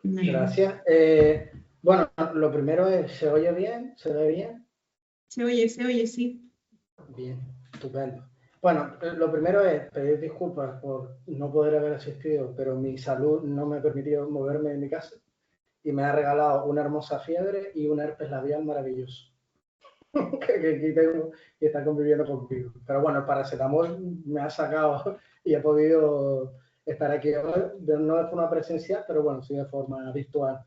Venga. Gracias. Bueno, lo primero es, ¿se oye bien? ¿Se ve bien? Se oye, sí. Bien, estupendo. Bueno, lo primero es pedir disculpas por no poder haber asistido, pero mi salud no me ha permitido moverme de mi casa y me ha regalado una hermosa fiebre y un herpes labial maravilloso que aquí tengo y está conviviendo conmigo. Pero bueno, el paracetamol me ha sacado y he podido estar aquí no de forma presencial, pero bueno, sí de forma virtual.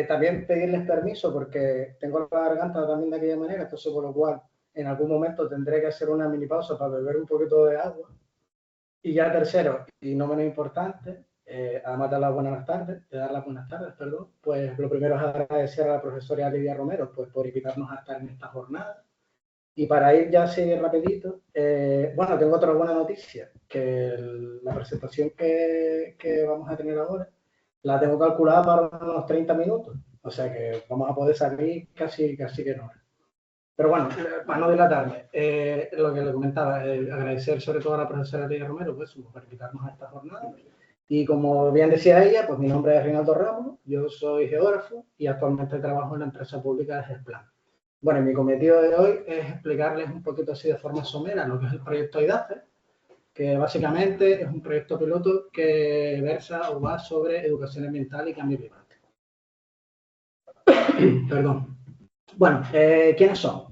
También pedirles permiso porque tengo la garganta también de aquella manera, entonces por lo cual en algún momento tendré que hacer una mini pausa para beber un poquito de agua. Y ya tercero, y no menos importante, además de dar las buenas tardes, perdón, pues lo primero es agradecer a la profesora Lidia Romero pues, por invitarnos a estar en esta jornada. Y para ir ya así rapidito, bueno, tengo otra buena noticia, que la presentación que vamos a tener ahora la tengo calculada para unos 30 minutos, o sea que vamos a poder salir casi que en hora. Pero bueno, para no dilatarme, lo que le comentaba, agradecer sobre todo a la profesora Lidia Romero pues, por invitarnos a esta jornada. Y como bien decía ella, pues mi nombre es Reinaldo Ramos, yo soy geógrafo y actualmente trabajo en la empresa pública de GESPLAN. Bueno, mi cometido de hoy es explicarles un poquito así de forma somera lo que es el proyecto IDACE, que básicamente es un proyecto piloto que versa o va sobre educación ambiental y cambio climático. Perdón. Bueno, ¿quiénes son?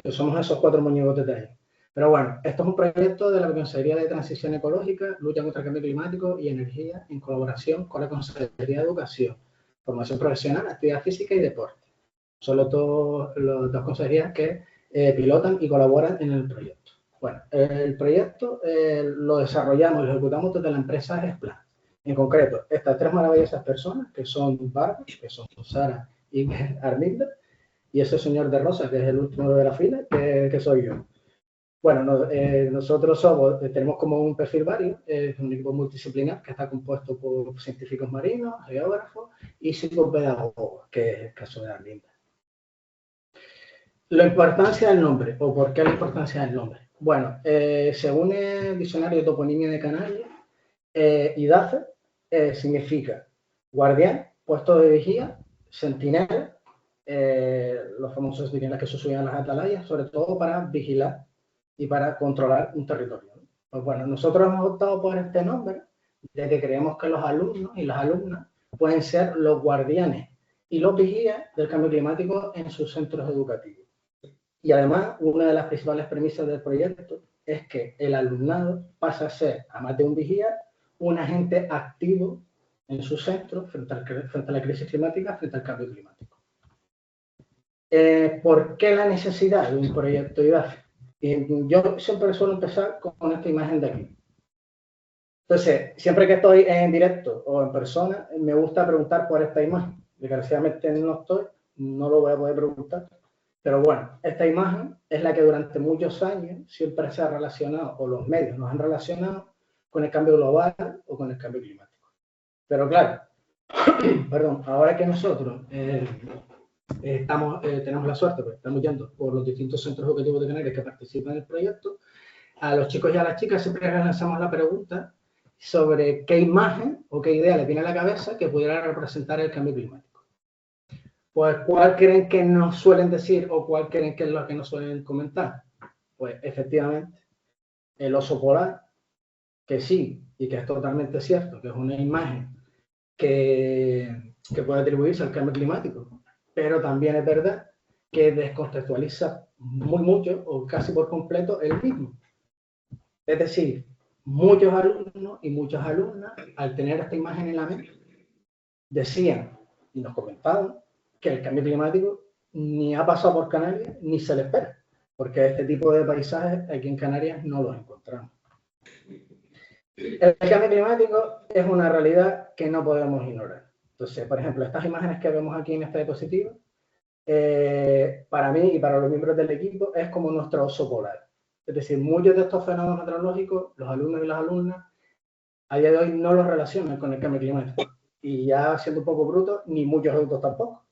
Que somos esos cuatro muñecos de ahí. Pero bueno, esto es un proyecto de la Consejería de Transición Ecológica, Lucha contra el Cambio Climático y Energía en colaboración con la Consejería de Educación, Formación Profesional, Actividad Física y Deporte. Son las dos consejerías que pilotan y colaboran en el proyecto. Bueno, el proyecto lo desarrollamos y lo ejecutamos desde la empresa GESPLAN. En concreto, estas tres maravillosas personas, que son Barbara, que son Sara y Arminda, y ese señor de rosa, que es el último de la fila, que soy yo. Bueno, nosotros tenemos como un perfil vario, es un equipo multidisciplinar que está compuesto por científicos marinos, geógrafos y psicopedagogos, que es el caso de Arminda. La importancia del nombre, o por qué la importancia del nombre. Bueno, según el diccionario de toponimia de Canarias, IDACE significa guardián, puesto de vigía, centinela, los famosos centinelas que se subían a las atalayas, sobre todo para vigilar y para controlar un territorio. Pues bueno, nosotros hemos optado por este nombre, ya que creemos que los alumnos y las alumnas pueden ser los guardianes y los vigías del cambio climático en sus centros educativos. Y además, una de las principales premisas del proyecto es que el alumnado pasa a ser, además de un vigía, un agente activo en su centro frente a la crisis climática, frente al cambio climático. ¿Por qué la necesidad de un proyecto IDAFE? Yo siempre suelo empezar con esta imagen de aquí. Entonces, siempre que estoy en directo o en persona, me gusta preguntar por esta imagen. Desgraciadamente no estoy, no lo voy a poder preguntar. Pero bueno, esta imagen es la que durante muchos años siempre se ha relacionado, o los medios nos han relacionado, con el cambio global o con el cambio climático. Pero claro, perdón, ahora que nosotros tenemos la suerte, porque estamos yendo por los distintos centros educativos de Canarias que participan en el proyecto, a los chicos y a las chicas siempre les lanzamos la pregunta sobre qué imagen o qué idea le viene a la cabeza que pudiera representar el cambio climático. Pues, ¿cuál creen que nos suelen decir o cuál creen que es lo que nos suelen comentar? Pues, efectivamente, el oso polar, que sí, y que es totalmente cierto, que es una imagen que puede atribuirse al cambio climático, pero también es verdad que descontextualiza muy mucho o casi por completo el mismo. Es decir, muchos alumnos y muchas alumnas, al tener esta imagen en la mente, decían y nos comentaban que el cambio climático ni ha pasado por Canarias ni se le espera, porque este tipo de paisajes aquí en Canarias no los encontramos. El cambio climático es una realidad que no podemos ignorar. Entonces, por ejemplo, estas imágenes que vemos aquí en esta diapositiva, para mí y para los miembros del equipo, es como nuestro oso polar. Es decir, muchos de estos fenómenos meteorológicos, los alumnos y las alumnas, a día de hoy no los relacionan con el cambio climático. Y ya siendo un poco bruto, ni muchos adultos tampoco.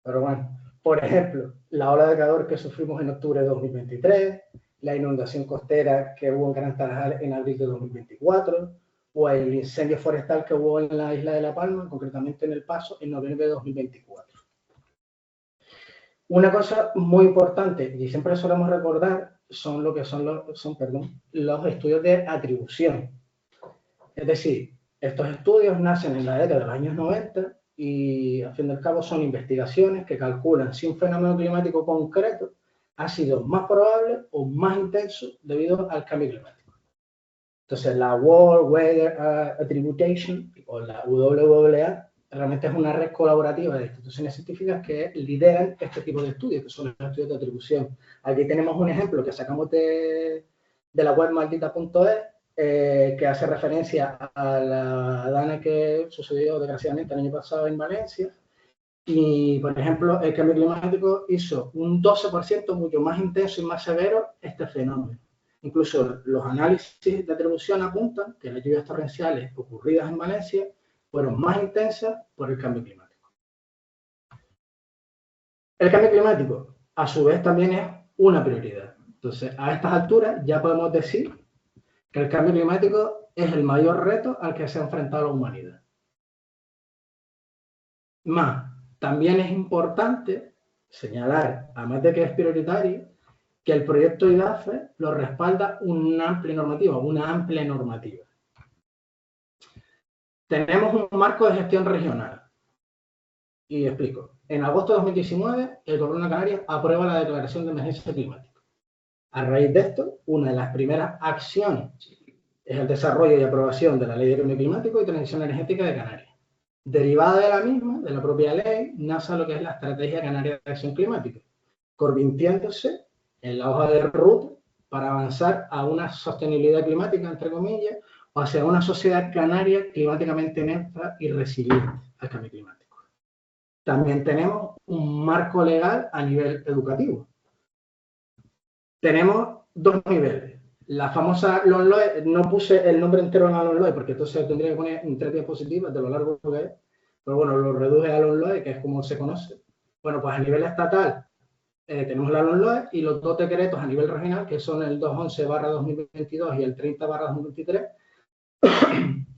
Pero bueno, por ejemplo, la ola de calor que sufrimos en octubre de 2023, la inundación costera que hubo en Gran Tarajal en abril de 2024, o el incendio forestal que hubo en la isla de La Palma, concretamente en El Paso, en noviembre de 2024. Una cosa muy importante, y siempre solemos recordar, son lo que son los estudios de atribución. Es decir, estos estudios nacen en la década de los años 90 y, al fin y al cabo, son investigaciones que calculan si un fenómeno climático concreto ha sido más probable o más intenso debido al cambio climático. Entonces, la World Weather Attribution, o la WWA, realmente es una red colaborativa de instituciones científicas que lideran este tipo de estudios, que son los estudios de atribución. Aquí tenemos un ejemplo que sacamos de la web maldita.es, que hace referencia a la dana que sucedió desgraciadamente el año pasado en Valencia. Y, por ejemplo, el cambio climático hizo un 12% mucho más intenso y más severo este fenómeno. Incluso los análisis de atribución apuntan que las lluvias torrenciales ocurridas en Valencia fueron más intensas por el cambio climático. El cambio climático, a su vez, también es una prioridad. Entonces, a estas alturas ya podemos decir que el cambio climático es el mayor reto al que se ha enfrentado la humanidad. También es importante señalar, además de que es prioritario, que el proyecto IDAFE lo respalda una amplia normativa. Tenemos un marco de gestión regional. Y explico. En agosto de 2019, el Gobierno de Canarias aprueba la declaración de emergencia climática. A raíz de esto, una de las primeras acciones es el desarrollo y aprobación de la Ley de Cambio Climático y Transición Energética de Canarias. Derivada de la misma, de la propia ley, nace lo que es la Estrategia Canaria de Acción Climática, convirtiéndose en la hoja de ruta para avanzar a una sostenibilidad climática, entre comillas, o hacia una sociedad canaria climáticamente neutra y resiliente al cambio climático. También tenemos un marco legal a nivel educativo. Tenemos dos niveles. La famosa LOMLOE, no puse el nombre entero en la LOMLOE porque entonces tendría que poner en 3 diapositivas de lo largo que es, pero bueno, lo reduje a LOMLOE, que es como se conoce. Bueno, pues a nivel estatal tenemos la LOMLOE y los dos decretos a nivel regional, que son el 211/2022 y el 30/2023,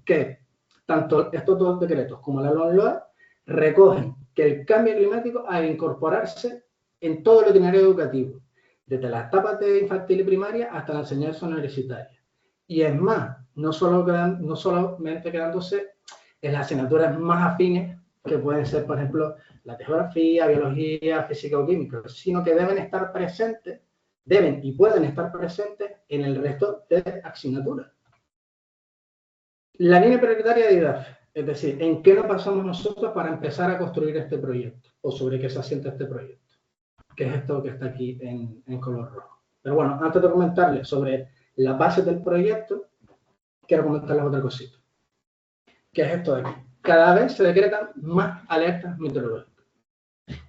que tanto estos dos decretos como la LOMLOE recogen que el cambio climático ha de incorporarse en todo el itinerario educativo, desde las etapas de infantil y primaria hasta la enseñanza universitaria. Y es más, no solamente quedándose en las asignaturas más afines, que pueden ser, por ejemplo, la geografía, biología, física o química, sino que deben y pueden estar presentes en el resto de asignaturas. La línea prioritaria de IDAFE, es decir, ¿en qué nos basamos nosotros para empezar a construir este proyecto? O sobre qué se asienta este proyecto, que es esto que está aquí en color rojo. Pero bueno, antes de comentarles sobre las bases del proyecto, quiero comentarles otra cosita, que es esto de aquí. Cada vez se decretan más alertas meteorológicas.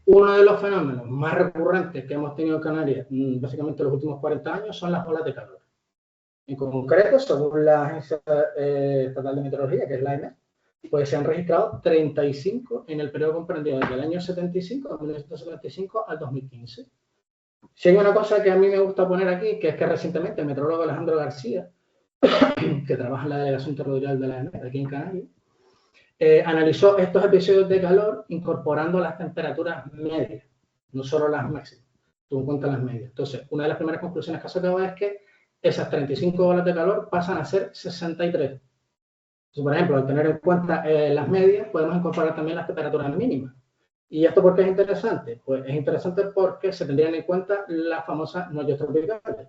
Uno de los fenómenos más recurrentes que hemos tenido en Canarias, básicamente en los últimos 40 años, son las olas de calor. En concreto, según la Agencia Estatal de Meteorología, que es la AEMET, pues se han registrado 35 en el periodo comprendido desde el año 75, 1975 al 2015. Si hay una cosa que a mí me gusta poner aquí, que es que recientemente el meteorólogo Alejandro García, que trabaja en la delegación territorial de la AEMET aquí en Canarias, analizó estos episodios de calor incorporando las temperaturas medias, no solo las máximas, tuvo en cuenta las medias. Entonces, una de las primeras conclusiones que sacaba es que esas 35 olas de calor pasan a ser 63. Entonces, por ejemplo, al tener en cuenta las medias, podemos incorporar también las temperaturas mínimas. ¿Y esto por qué es interesante? Pues es interesante porque se tendrían en cuenta las famosas noches tropicales,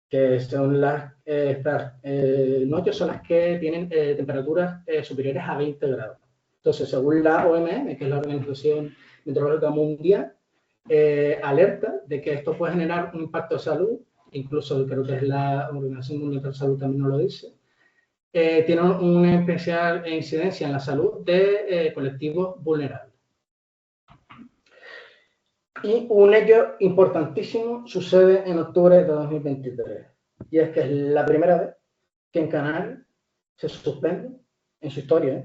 que son estas noches son las que tienen temperaturas superiores a 20 grados. Entonces, según la OMM, que es la Organización Meteorológica Mundial, alerta de que esto puede generar un impacto de salud, incluso creo que es la Organización Mundial de la Salud también nos lo dice, tiene una especial incidencia en la salud de colectivos vulnerables. Y un hecho importantísimo sucede en octubre de 2023, y es que es la primera vez que en Canarias se suspenden, en su historia,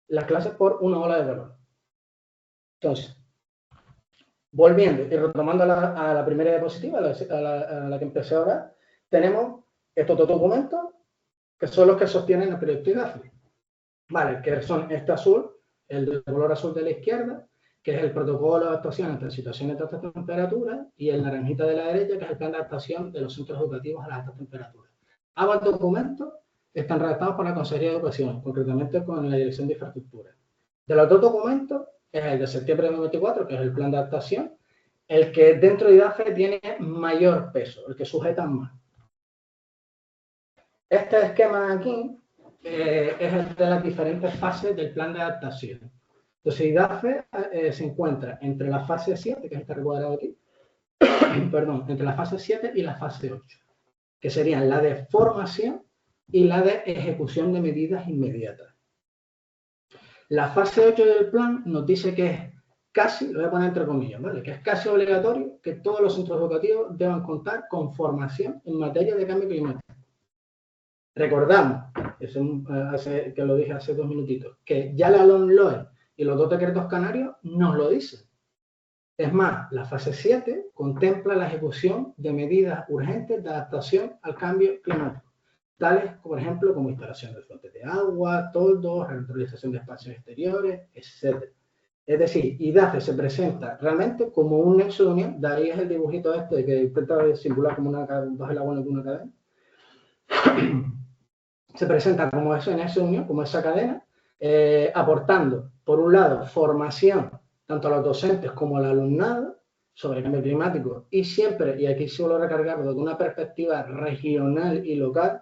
las clases por una ola de calor. Entonces, volviendo y retomando a la primera diapositiva, a la que empecé ahora, tenemos estos dos documentos que son los que sostienen el proyecto IDAFE. Vale, que son este azul, el de color azul de la izquierda, que es el protocolo de adaptación ante situaciones de altas temperaturas, y el naranjita de la derecha, que es el plan de adaptación de los centros educativos a las altas temperaturas. Ambos documentos están redactados por la Consejería de Educación, concretamente con la Dirección de Infraestructura. De los dos documentos, es el de septiembre de 2024, que es el plan de adaptación, el que dentro de IDAFE tiene mayor peso, el que sujeta más. Este esquema de aquí es el de las diferentes fases del plan de adaptación. Entonces, IDAFE se encuentra entre la fase 7, que es este recuadrado aquí, perdón, entre la fase 7 y la fase 8, que serían la de formación y la de ejecución de medidas inmediatas. La fase 8 del plan nos dice que es casi, lo voy a poner entre comillas, ¿vale? Que es casi obligatorio que todos los centros educativos deban contar con formación en materia de cambio climático. Recordamos, que lo dije hace 2 minutitos, que ya la LOMLOE y los 2 decretos canarios nos lo dicen. Es más, la fase 7 contempla la ejecución de medidas urgentes de adaptación al cambio climático, tales, por ejemplo, como instalación de fuentes de agua, toldos, reurbanización de espacios exteriores, etc. Es decir, IDAFE se presenta realmente como un nexo de unión, de ahí es el dibujito este que intenta simular como dos eslabones de una cadena. Se presenta como ese nexo de unión, como esa cadena, aportando, por un lado, formación tanto a los docentes como al alumnado sobre el cambio climático y siempre, y aquí suelo recargarlo, desde una perspectiva regional y local,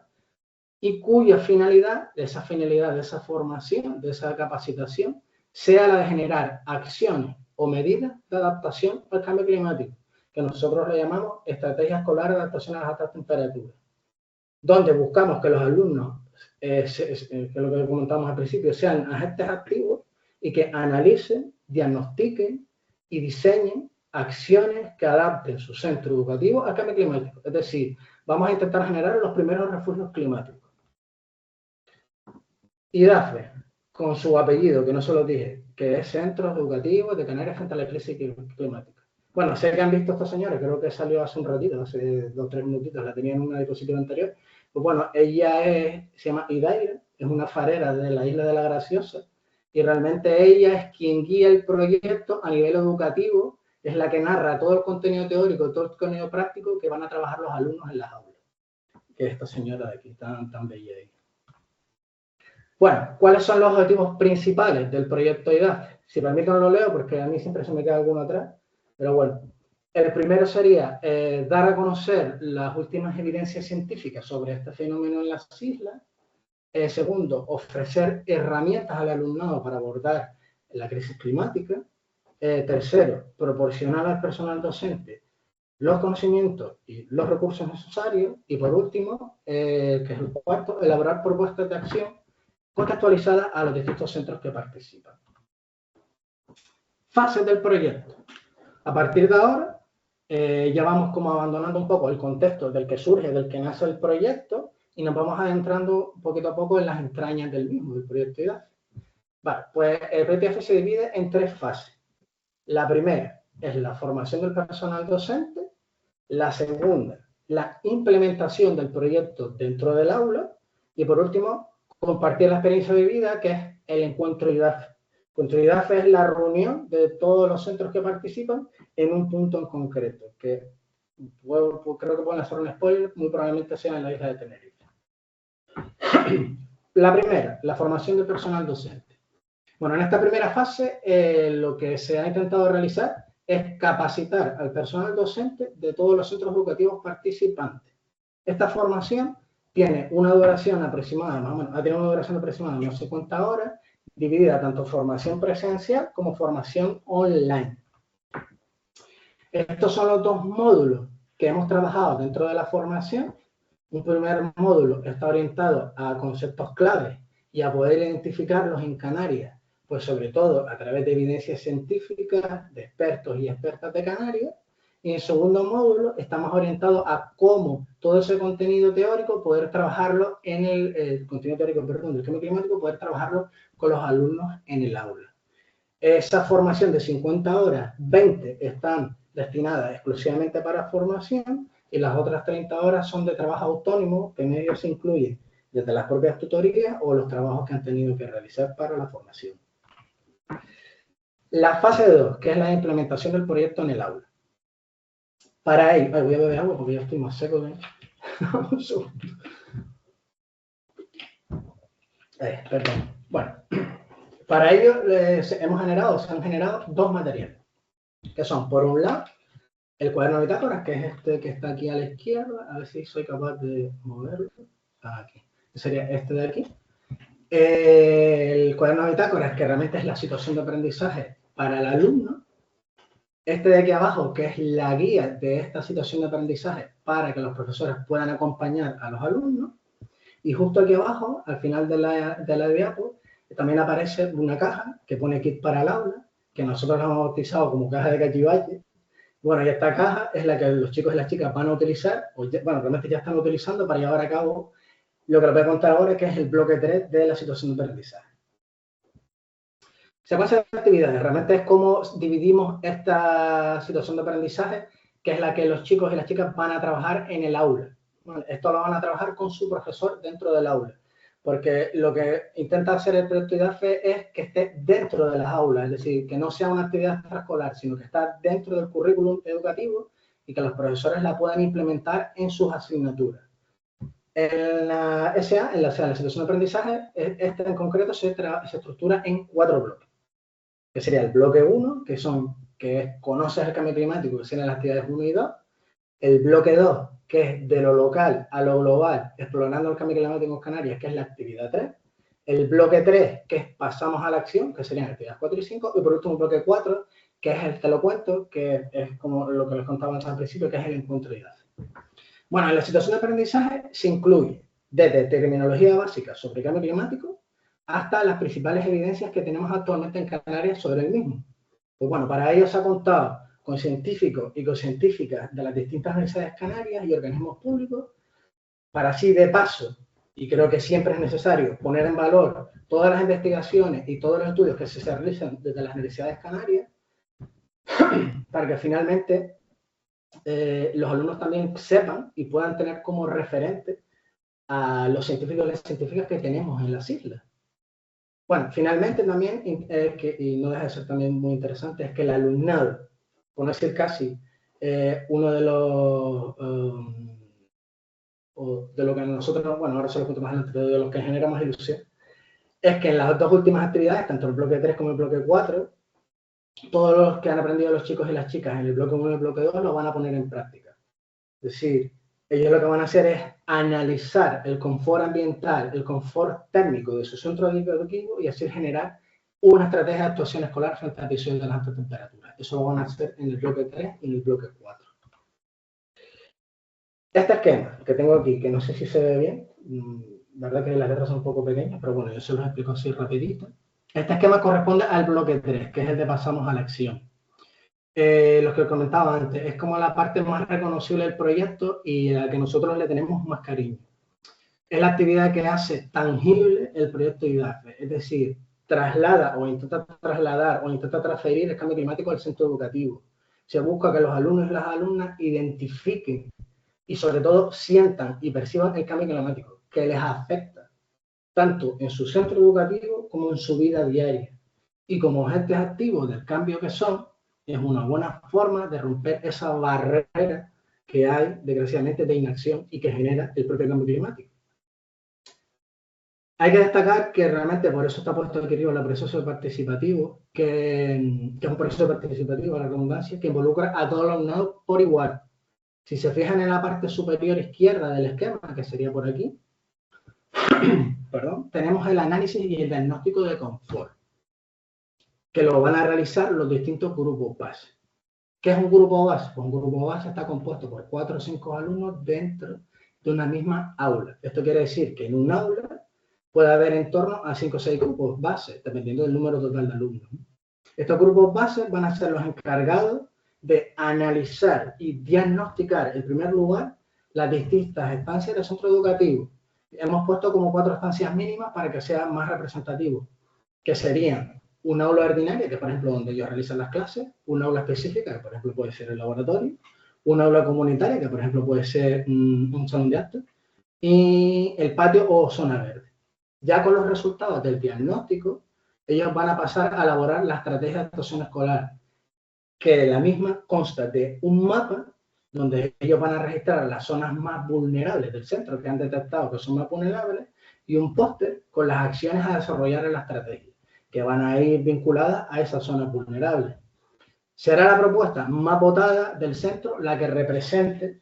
y cuya finalidad, de esa formación, de esa capacitación, sea la de generar acciones o medidas de adaptación al cambio climático, que nosotros le llamamos estrategia escolar de adaptación a las altas temperaturas, donde buscamos que los alumnos, que es lo que comentamos al principio, sean agentes activos y que analicen, diagnostiquen y diseñen acciones que adapten su centro educativo al cambio climático. Es decir, vamos a intentar generar los primeros refugios climáticos. IDAFE, con su apellido, que no se lo dije, que es Centros Educativos de Canarias frente a la crisis climática. Bueno, sé que han visto a esta señora, creo que salió hace un ratito, hace 2 o 3 minutitos, la tenía en una diapositiva anterior. Pues bueno, ella se llama Idaira, es una farera de la isla de la Graciosa, y realmente ella es quien guía el proyecto a nivel educativo, es la que narra todo el contenido teórico, todo el contenido práctico que van a trabajar los alumnos en las aulas. Que es esta señora de aquí, tan bella ahí. Bueno, ¿cuáles son los objetivos principales del proyecto IDAFE? Si permiten lo leo porque a mí siempre se me queda alguno atrás, pero bueno. El primero sería dar a conocer las últimas evidencias científicas sobre este fenómeno en las islas. Segundo, ofrecer herramientas al alumnado para abordar la crisis climática. Tercero, proporcionar al personal docente los conocimientos y los recursos necesarios. Y por último, que es el cuarto, elaborar propuestas de acción contextualizadas a los distintos centros que participan. Fases del proyecto. A partir de ahora, ya vamos como abandonando un poco el contexto del que surge, del que nace el proyecto, y nos vamos adentrando poquito a poco en las entrañas del mismo, del proyecto IDAFE. Vale, pues el proyecto IDAFE se divide en 3 fases. La primera es la formación del personal docente, la segunda, la implementación del proyecto dentro del aula, y por último, compartir la experiencia vivida, que es el encuentro IDAFE. El encuentro IDAFE es la reunión de todos los centros que participan en un punto en concreto, que creo que pueden hacer un spoiler, muy probablemente sea en la isla de Tenerife. La primera, la formación del personal docente. Bueno, en esta primera fase lo que se ha intentado realizar es capacitar al personal docente de todos los centros educativos participantes. Esta formación tiene una duración aproximada, más o menos, ha tenido una duración aproximada de no sé cuántas horas, dividida tanto formación presencial como formación online. Estos son los 2 módulos que hemos trabajado dentro de la formación. Un primer módulo está orientado a conceptos claves y a poder identificarlos en Canarias, pues sobre todo a través de evidencias científicas, de expertos y expertas de Canarias. Y en el segundo módulo estamos orientados a cómo todo ese contenido teórico poder trabajarlo en el contenido teórico, perdón, del cambio climático, poder trabajarlo con los alumnos en el aula. Esa formación de 50 horas, 20 están destinadas exclusivamente para formación y las otras 30 horas son de trabajo autónomo, que en ello se incluye desde las propias tutorías o los trabajos que han tenido que realizar para la formación. La fase 2, que es la implementación del proyecto en el aula. Para ello, voy a beber agua porque ya estoy más seco. Perdón. Bueno, para ello se han generado dos materiales, que son, por un lado, el cuaderno de bitácoras, que es este que está aquí a la izquierda, a ver si soy capaz de moverlo. Aquí. Sería este de aquí. El cuaderno de bitácoras, que realmente es la situación de aprendizaje para el alumno. Este de aquí abajo, que es la guía de esta situación de aprendizaje para que los profesores puedan acompañar a los alumnos. Y justo aquí abajo, al final de la diapo, también aparece una caja que pone kit para el aula, que nosotros la hemos bautizado como caja de cachivache. Bueno, y esta caja es la que los chicos y las chicas van a utilizar, bueno, realmente ya están utilizando para llevar a cabo lo que les voy a contar ahora, que es el bloque 3 de la situación de aprendizaje. Secuencia de actividades, realmente es como dividimos esta situación de aprendizaje, que es la que los chicos y las chicas van a trabajar en el aula. Bueno, esto lo van a trabajar con su profesor dentro del aula, porque lo que intenta hacer el proyecto IDAFE es que esté dentro de las aulas, es decir, que no sea una actividad extraescolar, sino que está dentro del currículum educativo y que los profesores la puedan implementar en sus asignaturas. En la SA, en la situación de aprendizaje, esta en concreto se estructura en 4 bloques, que sería el bloque 1, que es conoces el cambio climático, que serían las actividades 1 y 2, el bloque 2, que es de lo local a lo global, explorando el cambio climático en Canarias, que es la actividad 3, el bloque 3, que es pasamos a la acción, que serían actividades 4 y 5, y por último el bloque 4, que es el te lo cuento, que es como lo que les contaba antes al principio, que es el encuentro IDAFE. Bueno, en la situación de aprendizaje se incluye desde terminología básica sobre cambio climático hasta las principales evidencias que tenemos actualmente en Canarias sobre el mismo. Pues bueno, para ello se ha contado con científicos y con científicas de las distintas universidades canarias y organismos públicos, para así de paso, y creo que siempre es necesario, poner en valor todas las investigaciones y todos los estudios que se realizan desde las universidades canarias, para que finalmente los alumnos también sepan y puedan tener como referente a los científicos y las científicas que tenemos en las islas. Bueno, finalmente también, y no deja de ser también muy interesante, es que el alumnado, por no decir casi, uno de lo que nosotros, bueno, ahora se lo cuento más adelante, pero de lo que genera más ilusión, es que en las dos últimas actividades, tanto el bloque 3 como el bloque 4, todos los que han aprendido los chicos y las chicas en el bloque 1 y el bloque 2 lo van a poner en práctica. Es decir, ellos lo que van a hacer es analizar el confort ambiental, el confort térmico de su centro educativo y así generar una estrategia de actuación escolar frente a episodios de las altas temperaturas. Eso lo van a hacer en el bloque 3 y en el bloque 4. Este esquema que tengo aquí, que no sé si se ve bien, la verdad que las letras son un poco pequeñas, pero bueno, yo se los explico así rapidito. Este esquema corresponde al bloque 3, que es el de pasamos a la acción. Lo que comentaba antes, es como la parte más reconocible del proyecto y a la que nosotros le tenemos más cariño. Es la actividad que hace tangible el proyecto IDAFE, es decir, traslada o intenta trasladar o intenta transferir el cambio climático al centro educativo. Se busca que los alumnos y las alumnas identifiquen y sobre todo sientan y perciban el cambio climático, que les afecta tanto en su centro educativo como en su vida diaria. Y como agentes activos del cambio que son, es una buena forma de romper esa barrera que hay, desgraciadamente, de inacción y que genera el propio cambio climático. Hay que destacar que realmente por eso está puesto aquí arriba el proceso participativo, que es un proceso participativo, la redundancia, que involucra a todos los alumnos por igual. Si se fijan en la parte superior izquierda del esquema, que sería por aquí, perdón, tenemos el análisis y el diagnóstico de confort, que lo van a realizar los distintos grupos base. ¿Qué es un grupo base? Pues un grupo base está compuesto por 4 o 5 alumnos dentro de una misma aula. Esto quiere decir que en un aula puede haber en torno a 5 o 6 grupos base, dependiendo del número total de alumnos. Estos grupos base van a ser los encargados de analizar y diagnosticar, en primer lugar, las distintas estancias del centro educativo. Hemos puesto como 4 estancias mínimas para que sean más representativos, que serían una aula ordinaria, que por ejemplo donde ellos realizan las clases, una aula específica, que por ejemplo puede ser el laboratorio, una aula comunitaria, que por ejemplo puede ser un salón de actos, y el patio o zona verde. Ya con los resultados del diagnóstico, ellos van a pasar a elaborar la estrategia de actuación escolar, que la misma consta de un mapa donde ellos van a registrar las zonas más vulnerables del centro que han detectado que son más vulnerables y un póster con las acciones a desarrollar en la estrategia, que van a ir vinculadas a esas zonas vulnerables. Será la propuesta más votada del centro la que represente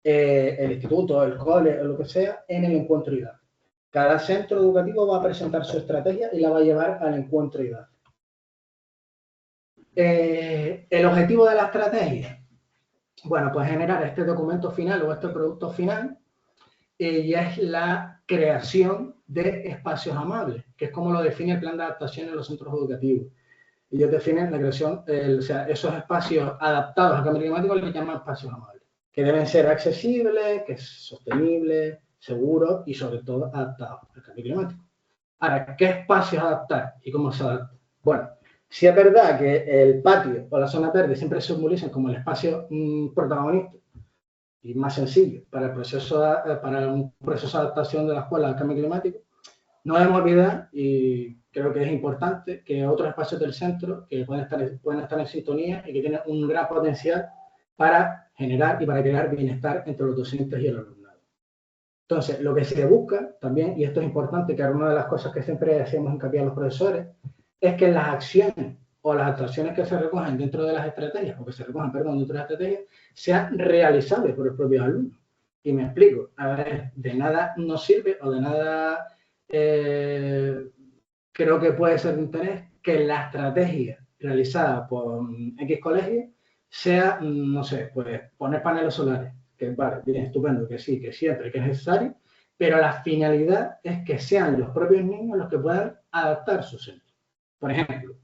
el instituto, el cole o lo que sea en el encuentro IDAF. Cada centro educativo va a presentar su estrategia y la va a llevar al encuentro IDAF. El objetivo de la estrategia, bueno, pues generar este documento final o este producto final, y es la creación de espacios amables, que es como lo define el plan de adaptación en los centros educativos. Ellos definen la creación, o sea, esos espacios adaptados al cambio climático les llaman espacios amables, que deben ser accesibles, que es sostenibles, seguros y sobre todo adaptados al cambio climático. Ahora, ¿qué espacios adaptar y cómo se adapta? Bueno, si es verdad que el patio o la zona verde siempre se simbolizan como el espacio protagonista y más sencillo para un proceso de adaptación de la escuela al cambio climático, no debemos olvidar, y creo que es importante, que otros espacios del centro que pueden estar en sintonía y que tienen un gran potencial para generar y para crear bienestar entre los docentes y el alumnado. Entonces, lo que se busca también, y esto es importante, que era una de las cosas que siempre hacemos hincapié a los profesores, es que las acciones o las actuaciones que se recogen dentro de las estrategias, o que se recogen, perdón, dentro de las estrategias, sean realizables por los propios alumnos. Y me explico, a ver, de nada nos sirve o de nada creo que puede ser de interés que la estrategia realizada por X colegio sea, no sé, pues poner paneles solares, que vale, bien, estupendo, que sí, que siempre, que es necesario, pero la finalidad es que sean los propios niños los que puedan adaptar su centro. Por ejemplo,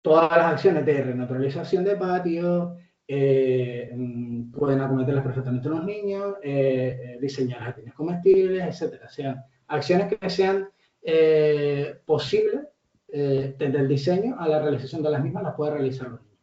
todas las acciones de renaturalización de patios pueden acometerlas perfectamente los niños, diseñar jardines comestibles, etcétera. Sean acciones que sean posibles desde el diseño a la realización de las mismas, las puede realizar los niños.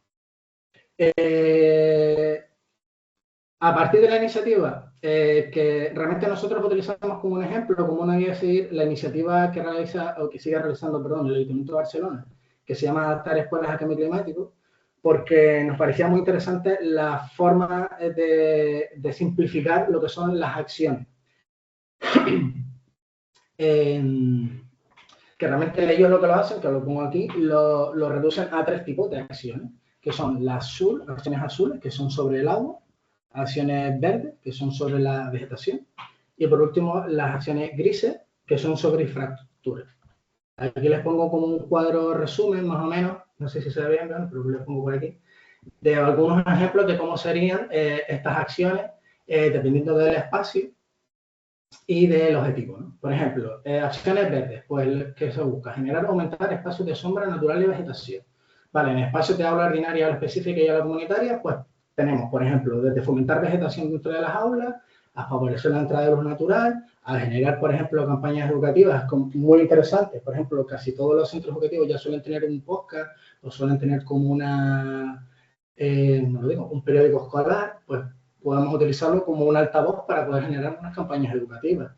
A partir de la iniciativa, que realmente nosotros utilizamos como un ejemplo, como una guía a seguir, la iniciativa que realiza, o que sigue realizando, perdón, el Ayuntamiento de Barcelona, que se llama Adaptar Escuelas al Cambio Climático, porque nos parecía muy interesante la forma de simplificar lo que son las acciones. Que realmente ellos lo que lo hacen, que lo pongo aquí, lo reducen a 3 tipos de acciones, que son las acciones azules, que son sobre el agua, acciones verdes, que son sobre la vegetación, y por último las acciones grises, que son sobre infraestructuras. Aquí les pongo como un cuadro resumen, más o menos, no sé si se ve bien, pero les pongo por aquí, de algunos ejemplos de cómo serían estas acciones dependiendo del espacio y del objetivo, ¿no? Por ejemplo, acciones verdes, pues que se busca generar o aumentar espacios de sombra natural y vegetación. Vale, en espacios de aula ordinaria, aula específica y aula comunitaria, pues tenemos, por ejemplo, desde fomentar vegetación dentro de las aulas, a favorecer la entrada de luz natural, a generar, por ejemplo, campañas educativas muy interesantes. Por ejemplo, casi todos los centros educativos ya suelen tener un podcast o suelen tener como un periódico escolar, pues podemos utilizarlo como un altavoz para poder generar unas campañas educativas.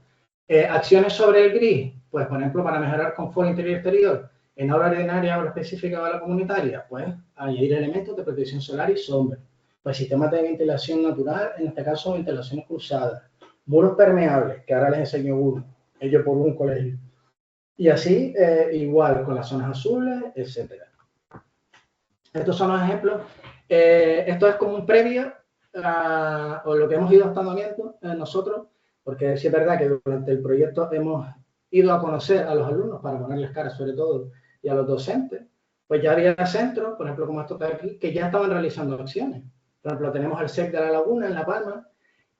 Acciones sobre el gris, pues por ejemplo, para mejorar confort interior y exterior, en aula ordinaria, aula específica o aula comunitaria, pues añadir elementos de protección solar y sombra. Pues sistemas de ventilación natural, en este caso ventilaciones cruzadas, muros permeables, que ahora les enseño uno, ellos por un colegio. Y así, igual con las zonas azules, etcétera. Estos son los ejemplos. Esto es como un previo o lo que hemos ido estando viendo nosotros, porque sí es verdad que durante el proyecto hemos ido a conocer a los alumnos para ponerles cara sobre todo y a los docentes, pues ya había centros, por ejemplo como estos de aquí, que ya estaban realizando acciones. Por ejemplo, tenemos el SEC de La Laguna en La Palma,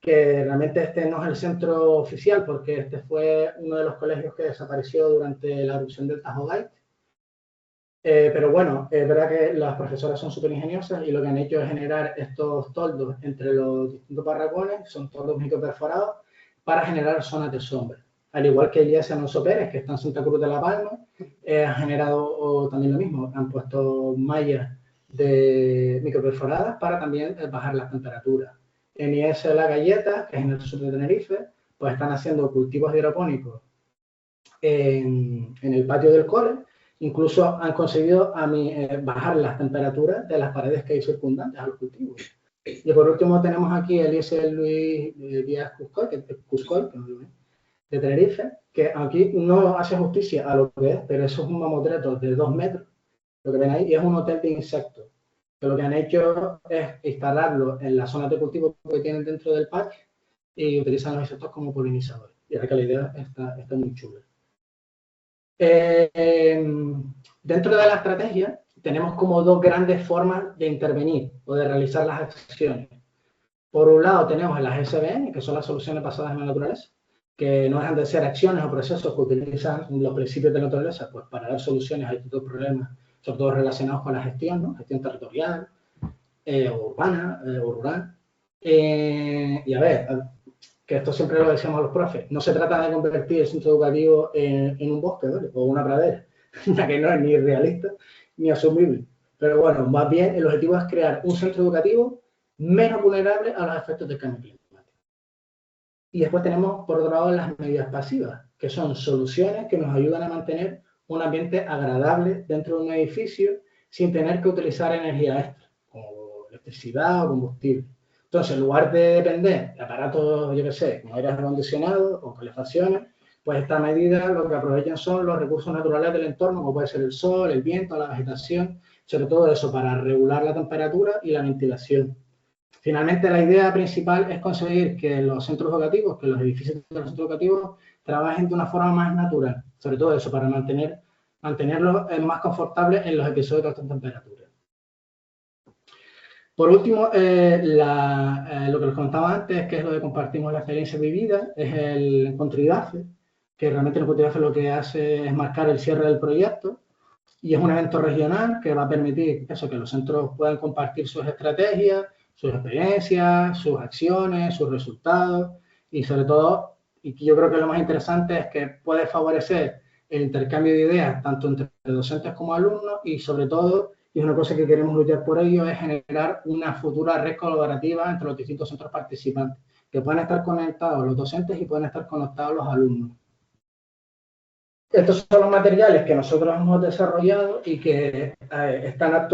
que realmente este no es el centro oficial porque este fue uno de los colegios que desapareció durante la erupción del Tajo Gay. Pero bueno, es verdad que las profesoras son súper ingeniosas y lo que han hecho es generar estos toldos entre los distintos barracones, son toldos microperforados, para generar zonas de sombra. Al igual que Elías Alonso Pérez, que está en Santa Cruz de la Palma, ha generado también lo mismo, han puesto mallas de microperforadas para también bajar las temperaturas. En IES La Galleta, que es en el sur de Tenerife, pues están haciendo cultivos hidropónicos en el patio del cole. Incluso han conseguido bajar las temperaturas de las paredes que hay circundantes a los cultivos. Y por último tenemos aquí el IS Luis Díaz Cuscoy, de Tenerife, que aquí no hace justicia a lo que es, pero eso es un mamotreto de 2 metros, lo que ven ahí, y es un hotel de insectos. Que lo que han hecho es instalarlo en las zonas de cultivo que tienen dentro del parque y utilizan los insectos como polinizadores. Y la verdad que la idea está muy chula. Dentro de la estrategia tenemos como 2 grandes formas de intervenir o de realizar las acciones. Por un lado tenemos las SBN, que son las soluciones basadas en la naturaleza, que no dejan de ser acciones o procesos que utilizan los principios de la naturaleza pues, para dar soluciones a distintos problemas, sobre todo relacionados con la gestión, ¿no? Gestión territorial, urbana o rural. Y a ver, que esto siempre lo decíamos a los profes, no se trata de convertir el centro educativo en un bosque, ¿vale? O una pradera, ya que no es ni realista ni asumible. Pero bueno, más bien el objetivo es crear un centro educativo menos vulnerable a los efectos del cambio climático. Y después tenemos, por otro lado, las medidas pasivas, que son soluciones que nos ayudan a mantener un ambiente agradable dentro de un edificio sin tener que utilizar energía extra, como electricidad o combustible. Entonces, en lugar de depender de aparatos, yo qué sé, como aires acondicionados o calefacciones, pues esta medida lo que aprovechan son los recursos naturales del entorno, como puede ser el sol, el viento, la vegetación, sobre todo eso para regular la temperatura y la ventilación. Finalmente, la idea principal es conseguir que los centros educativos, que los edificios de los centros educativos trabajen de una forma más natural, sobre todo eso, para mantenerlos más confortables en los episodios de alta temperatura. Por último, lo que les contaba antes, que es lo de compartimos la experiencia vivida, es el encuentro IDAFE, que realmente el encuentro IDAFE lo que hace es marcar el cierre del proyecto y es un evento regional que va a permitir eso, que los centros puedan compartir sus estrategias, sus experiencias, sus acciones, sus resultados y sobre todo, y yo creo que lo más interesante es que puede favorecer el intercambio de ideas tanto entre docentes como alumnos y sobre todo, y es una cosa que queremos luchar por ello, es generar una futura red colaborativa entre los distintos centros participantes, que puedan estar conectados los docentes y puedan estar conectados los alumnos. Estos son los materiales que nosotros hemos desarrollado y que están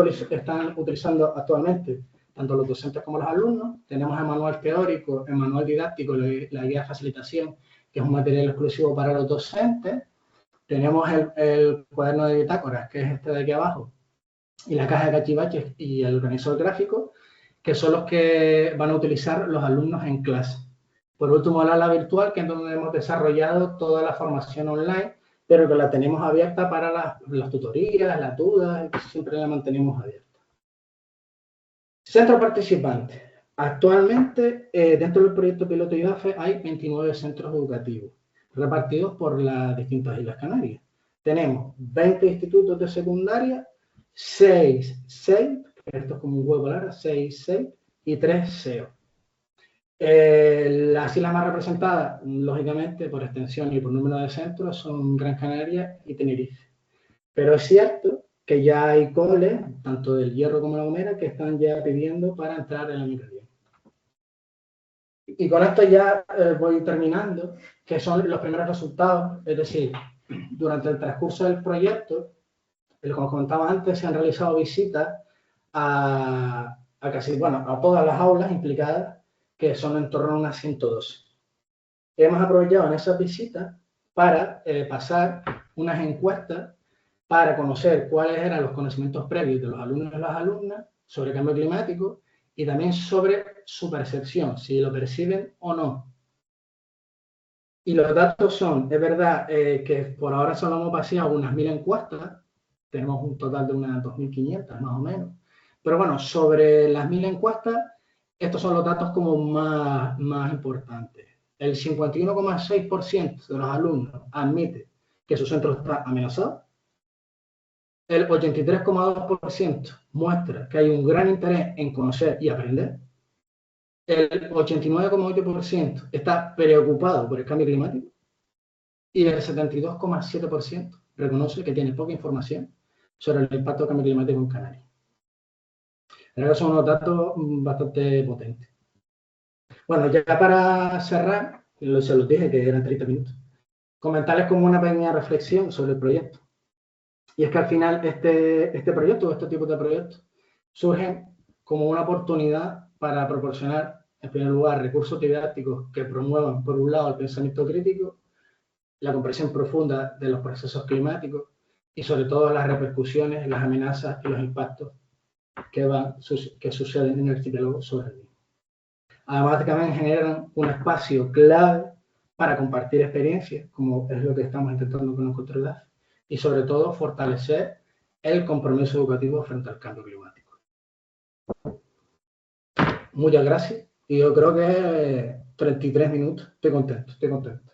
utilizando actualmente tanto los docentes como los alumnos. Tenemos el manual teórico, el manual didáctico, la guía de facilitación, que es un material exclusivo para los docentes. Tenemos el cuaderno de bitácoras, que es este de aquí abajo, y la caja de cachivaches y el organizador gráfico, que son los que van a utilizar los alumnos en clase. Por último, el aula virtual, que es donde hemos desarrollado toda la formación online, pero que la tenemos abierta para las tutorías, las dudas, y siempre la mantenemos abierta. Centros participantes. Actualmente, dentro del proyecto piloto IDAFE hay 29 centros educativos, repartidos por las distintas Islas Canarias. Tenemos 20 institutos de secundaria, 6 SEIP, esto es como un huevo largo, 6 SEIP y 3 SEO. Las islas más representadas, lógicamente, por extensión y por número de centros, son Gran Canaria y Tenerife. Pero es cierto que ya hay coles, tanto del Hierro como la Gomera, que están ya pidiendo para entrar en la microrregión. Y con esto ya voy terminando, que son los primeros resultados. Es decir, durante el transcurso del proyecto, como contaba antes, se han realizado visitas a todas las aulas implicadas, que son en torno a unas 112. Hemos aprovechado en esas visitas para pasar unas encuestas para conocer cuáles eran los conocimientos previos de los alumnos y las alumnas sobre el cambio climático y también sobre su percepción, si lo perciben o no. Y los datos son, es verdad que por ahora solo hemos paseado unas 1000 encuestas, tenemos un total de unas 2500 más o menos, pero bueno, sobre las 1000 encuestas, estos son los datos como más importantes. El 51,6% de los alumnos admite que su centro está amenazado. El 83,2% muestra que hay un gran interés en conocer y aprender. El 89,8% está preocupado por el cambio climático. Y el 72,7% reconoce que tiene poca información sobre el impacto del cambio climático en Canarias. La verdad son unos datos bastante potentes. Bueno, ya para cerrar, se los dije que eran 30 minutos. Comentarles como una pequeña reflexión sobre el proyecto. Y es que al final este proyecto, o este tipo de proyectos, surgen como una oportunidad para proporcionar, en primer lugar, recursos didácticos que promuevan, por un lado, el pensamiento crítico, la comprensión profunda de los procesos climáticos y, sobre todo, las repercusiones, las amenazas y los impactos que suceden en el archipiélago sobre el mismo. Además, también generan un espacio clave para compartir experiencias, como es lo que estamos intentando con Encontrarlas, y sobre todo fortalecer el compromiso educativo frente al cambio climático. Muchas gracias y yo creo que 33 minutos, estoy contento.